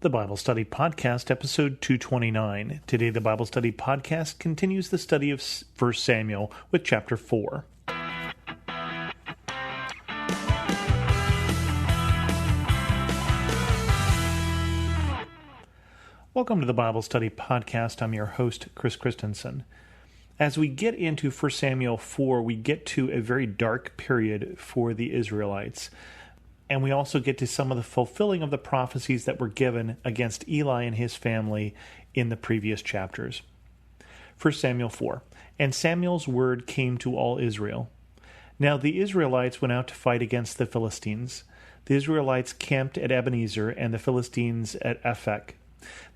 The Bible Study Podcast, episode 229. Today, the Bible Study Podcast continues the study of 1 Samuel with chapter 4. Welcome to the Bible Study Podcast. I'm your host, Chris Christensen. As we get into 1 Samuel 4, we get to a very dark period for the Israelites. And we also get to some of the fulfilling of the prophecies that were given against Eli and his family in the previous chapters. 1 Samuel 4. And Samuel's word came to all Israel. Now the Israelites went out to fight against the Philistines. The Israelites camped at Ebenezer and the Philistines at Aphek.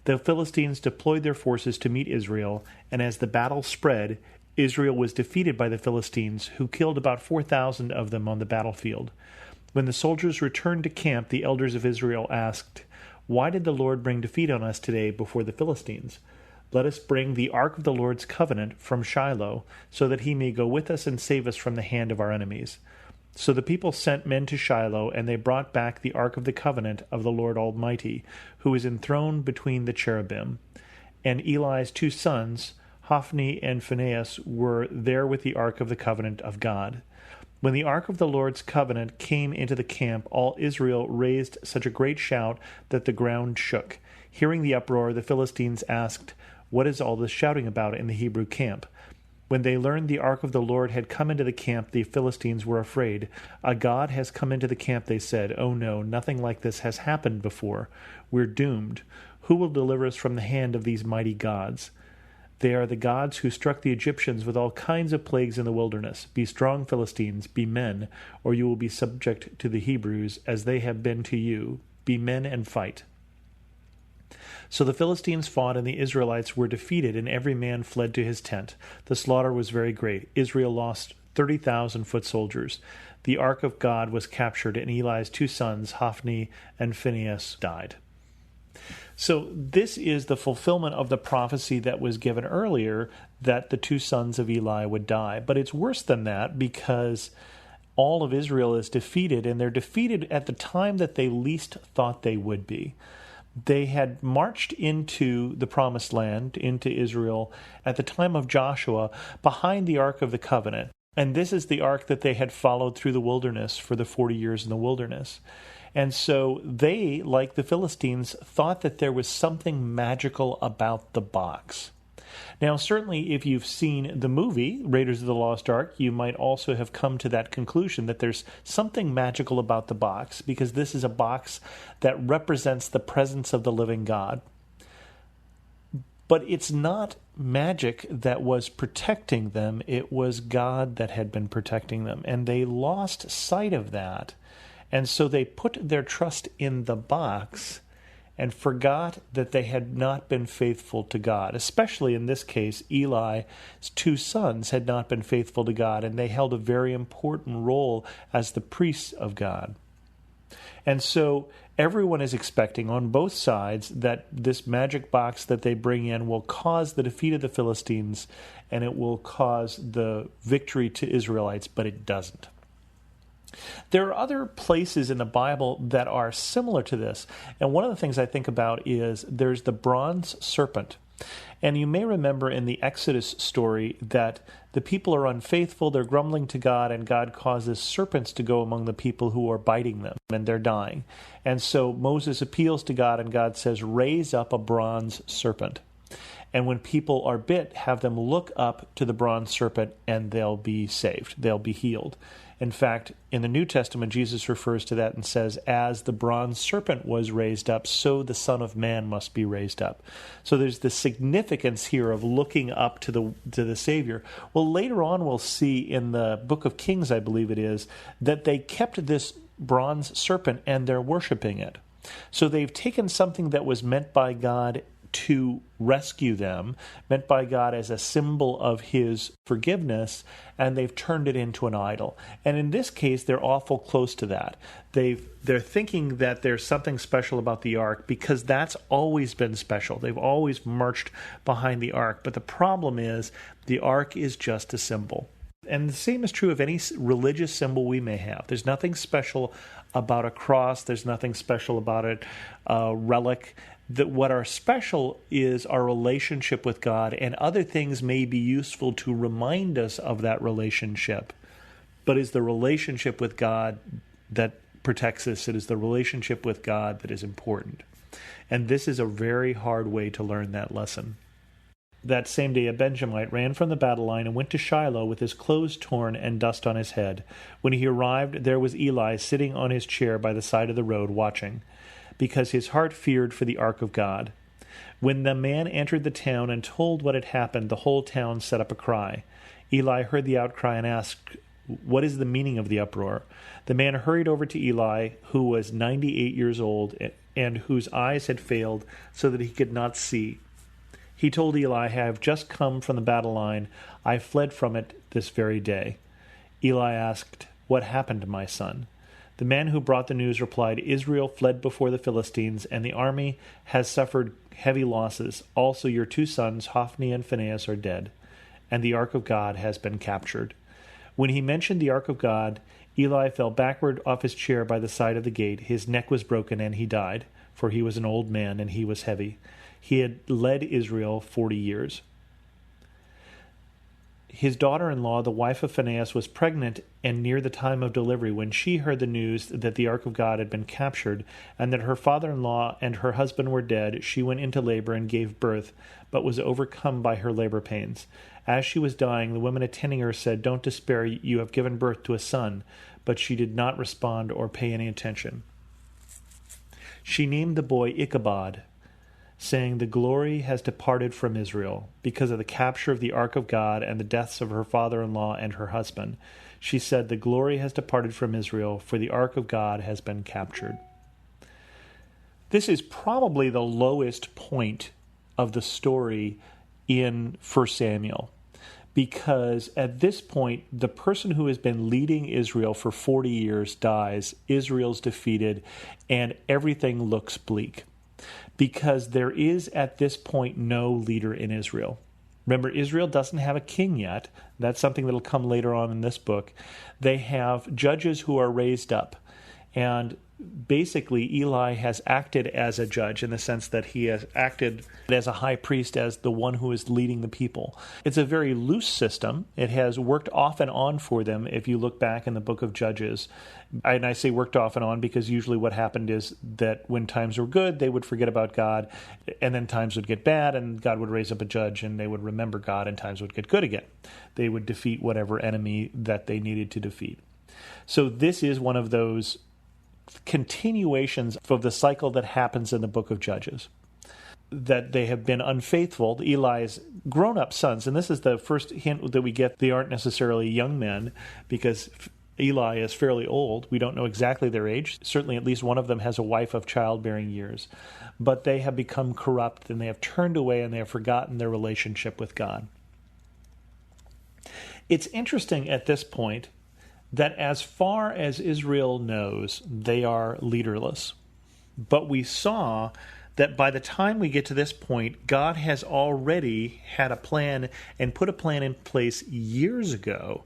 The Philistines deployed their forces to meet Israel, and as the battle spread, Israel was defeated by the Philistines, who killed about 4,000 of them on the battlefield. When the soldiers returned to camp, the elders of Israel asked, "Why did the Lord bring defeat on us today before the Philistines? Let us bring the ark of the Lord's covenant from Shiloh, so that he may go with us and save us from the hand of our enemies." So the people sent men to Shiloh, and they brought back the ark of the covenant of the Lord Almighty, who is enthroned between the cherubim. And Eli's two sons, Hophni and Phinehas, were there with the ark of the covenant of God. When the ark of the Lord's covenant came into the camp, all Israel raised such a great shout that the ground shook. Hearing the uproar, the Philistines asked, "What is all this shouting about in the Hebrew camp?" When they learned the ark of the Lord had come into the camp, the Philistines were afraid. "A god has come into the camp," they said. "Oh no, nothing like this has happened before. We're doomed. Who will deliver us from the hand of these mighty gods? They are the gods who struck the Egyptians with all kinds of plagues in the wilderness. Be strong, Philistines, be men, or you will be subject to the Hebrews, as they have been to you. Be men and fight." So the Philistines fought, and the Israelites were defeated, and every man fled to his tent. The slaughter was very great. Israel lost 30,000 foot soldiers. The ark of God was captured, and Eli's two sons, Hophni and Phinehas, died. So this is the fulfillment of the prophecy that was given earlier that the two sons of Eli would die. But it's worse than that, because all of Israel is defeated, and they're defeated at the time that they least thought they would be. They had marched into the promised land, into Israel, at the time of Joshua, behind the Ark of the Covenant. And this is the ark that they had followed through the wilderness for the 40 years in the wilderness. And so they, like the Philistines, thought that there was something magical about the box. Now, certainly, if you've seen the movie, Raiders of the Lost Ark, you might also have come to that conclusion that there's something magical about the box, because this is a box that represents the presence of the living God. But it's not magic that was protecting them, it was God that had been protecting them, and they lost sight of that. And so they put their trust in the box and forgot that they had not been faithful to God. Especially in this case, Eli's two sons had not been faithful to God, and they held a very important role as the priests of God. And so everyone is expecting on both sides that this magic box that they bring in will cause the defeat of the Philistines, and it will cause the victory to Israelites, but it doesn't. There are other places in the Bible that are similar to this, and one of the things I think about is there's the bronze serpent. And you may remember in the Exodus story that the people are unfaithful, they're grumbling to God, and God causes serpents to go among the people who are biting them, and they're dying. And so Moses appeals to God, and God says, "Raise up a bronze serpent. And when people are bit, have them look up to the bronze serpent, and they'll be saved. They'll be healed." In fact, in the New Testament, Jesus refers to that and says, "As the bronze serpent was raised up, so the Son of Man must be raised up." So there's the significance here of looking up to the Savior. Well, later on we'll see in the book of Kings, I believe it is, that they kept this bronze serpent and they're worshiping it. So they've taken something that was meant by God to rescue them, meant by God as a symbol of his forgiveness, and they've turned it into an idol. And in this case, they're awful close to that. They're thinking that there's something special about the ark because that's always been special. They've always marched behind the ark. But the problem is the ark is just a symbol. And the same is true of any religious symbol we may have. There's nothing special about a cross. There's nothing special about a relic. That what are special is our relationship with God, and other things may be useful to remind us of that relationship. But it's the relationship with God that protects us. It is the relationship with God that is important. And this is a very hard way to learn that lesson. That same day a Benjamite ran from the battle line and went to Shiloh with his clothes torn and dust on his head. When he arrived, there was Eli sitting on his chair by the side of the road watching, because his heart feared for the ark of God. When the man entered the town and told what had happened, the whole town set up a cry. Eli heard the outcry and asked, "What is the meaning of the uproar?" The man hurried over to Eli, who was 98 years old and whose eyes had failed so that he could not see. He told Eli, "I have just come from the battle line. I fled from it this very day." Eli asked, "What happened to my son?" The man who brought the news replied, "Israel fled before the Philistines, and the army has suffered heavy losses. Also your 2 sons, Hophni and Phinehas, are dead, and the ark of God has been captured." When he mentioned the ark of God, Eli fell backward off his chair by the side of the gate. His neck was broken, and he died, for he was an old man, and he was heavy. He had led Israel 40 years. His daughter-in-law, the wife of Phinehas, was pregnant and near the time of delivery when she heard the news that the ark of God had been captured and that her father-in-law and her husband were dead. She went into labor and gave birth, but was overcome by her labor pains. As she was dying, the women attending her said, "Don't despair, you have given birth to a son." But she did not respond or pay any attention. She named the boy Ichabod, saying, "The glory has departed from Israel," because of the capture of the ark of God and the deaths of her father-in-law and her husband. She said, "The glory has departed from Israel, for the ark of God has been captured." This is probably the lowest point of the story in 1 Samuel, because at this point, the person who has been leading Israel for 40 years dies, Israel's defeated, and everything looks bleak. Because there is at this point no leader in Israel. Remember, Israel doesn't have a king yet. That's something that'll come later on in this book. They have judges who are raised up. And basically, Eli has acted as a judge in the sense that he has acted as a high priest, as the one who is leading the people. It's a very loose system. It has worked off and on for them if you look back in the book of Judges. And I say worked off and on because usually what happened is that when times were good, they would forget about God, and then times would get bad, and God would raise up a judge, and they would remember God, and times would get good again. They would defeat whatever enemy that they needed to defeat. So this is one of those continuations of the cycle that happens in the book of Judges, that they have been unfaithful. Eli's grown-up sons, and this is the first hint that we get, they aren't necessarily young men, because Eli is fairly old. We don't know exactly their age. Certainly at least one of them has a wife of childbearing years. But they have become corrupt, and they have turned away, and they have forgotten their relationship with God. It's interesting at this point that as far as Israel knows, they are leaderless. But we saw that by the time we get to this point, God has already had a plan and put a plan in place years ago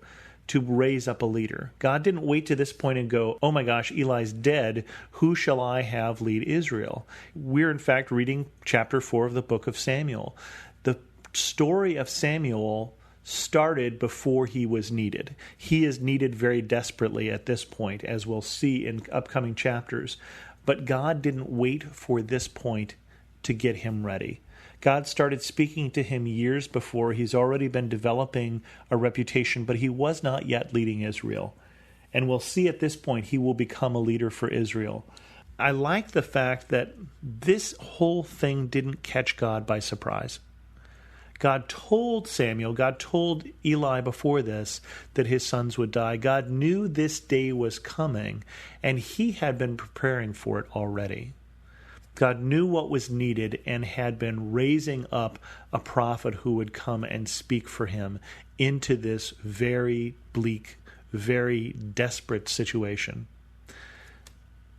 to raise up a leader. God didn't wait to this point and go, "Oh my gosh, Eli's dead. Who shall I have lead Israel?" We're in fact reading chapter 4 of the book of Samuel. The story of Samuel started before he was needed. He is needed very desperately at this point, as we'll see in upcoming chapters. But God didn't wait for this point to get him ready. God started speaking to him years before. He's already been developing a reputation, but he was not yet leading Israel. And we'll see at this point he will become a leader for Israel. I like the fact that this whole thing didn't catch God by surprise. God told Samuel, God told Eli before this that his sons would die. God knew this day was coming, and he had been preparing for it already. God knew what was needed and had been raising up a prophet who would come and speak for him into this very bleak, very desperate situation.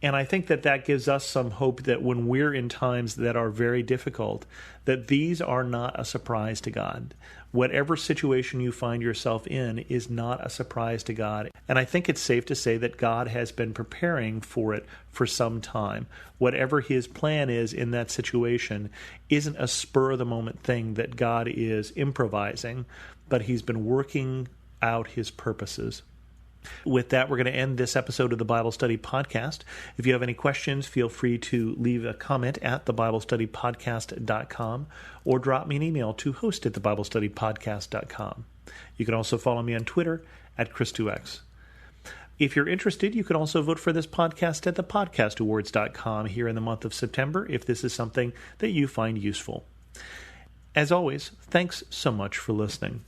And I think that that gives us some hope that when we're in times that are very difficult, that these are not a surprise to God. Whatever situation you find yourself in is not a surprise to God. And I think it's safe to say that God has been preparing for it for some time. Whatever his plan is in that situation isn't a spur-of-the-moment thing that God is improvising, but he's been working out his purposes. With that, we're going to end this episode of the Bible Study Podcast. If you have any questions, feel free to leave a comment at thebiblestudypodcast.com or drop me an email to host@thebiblestudypodcast.com. You can also follow me on Twitter at Chris2X. If you're interested, you can also vote for this podcast at thepodcastawards.com here in the month of September if this is something that you find useful. As always, thanks so much for listening.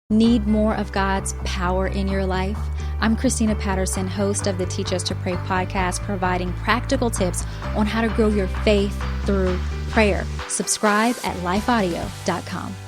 Need more of God's power in your life? I'm Christina Patterson, host of the Teach Us to Pray podcast, providing practical tips on how to grow your faith through prayer. Subscribe at lifeaudio.com.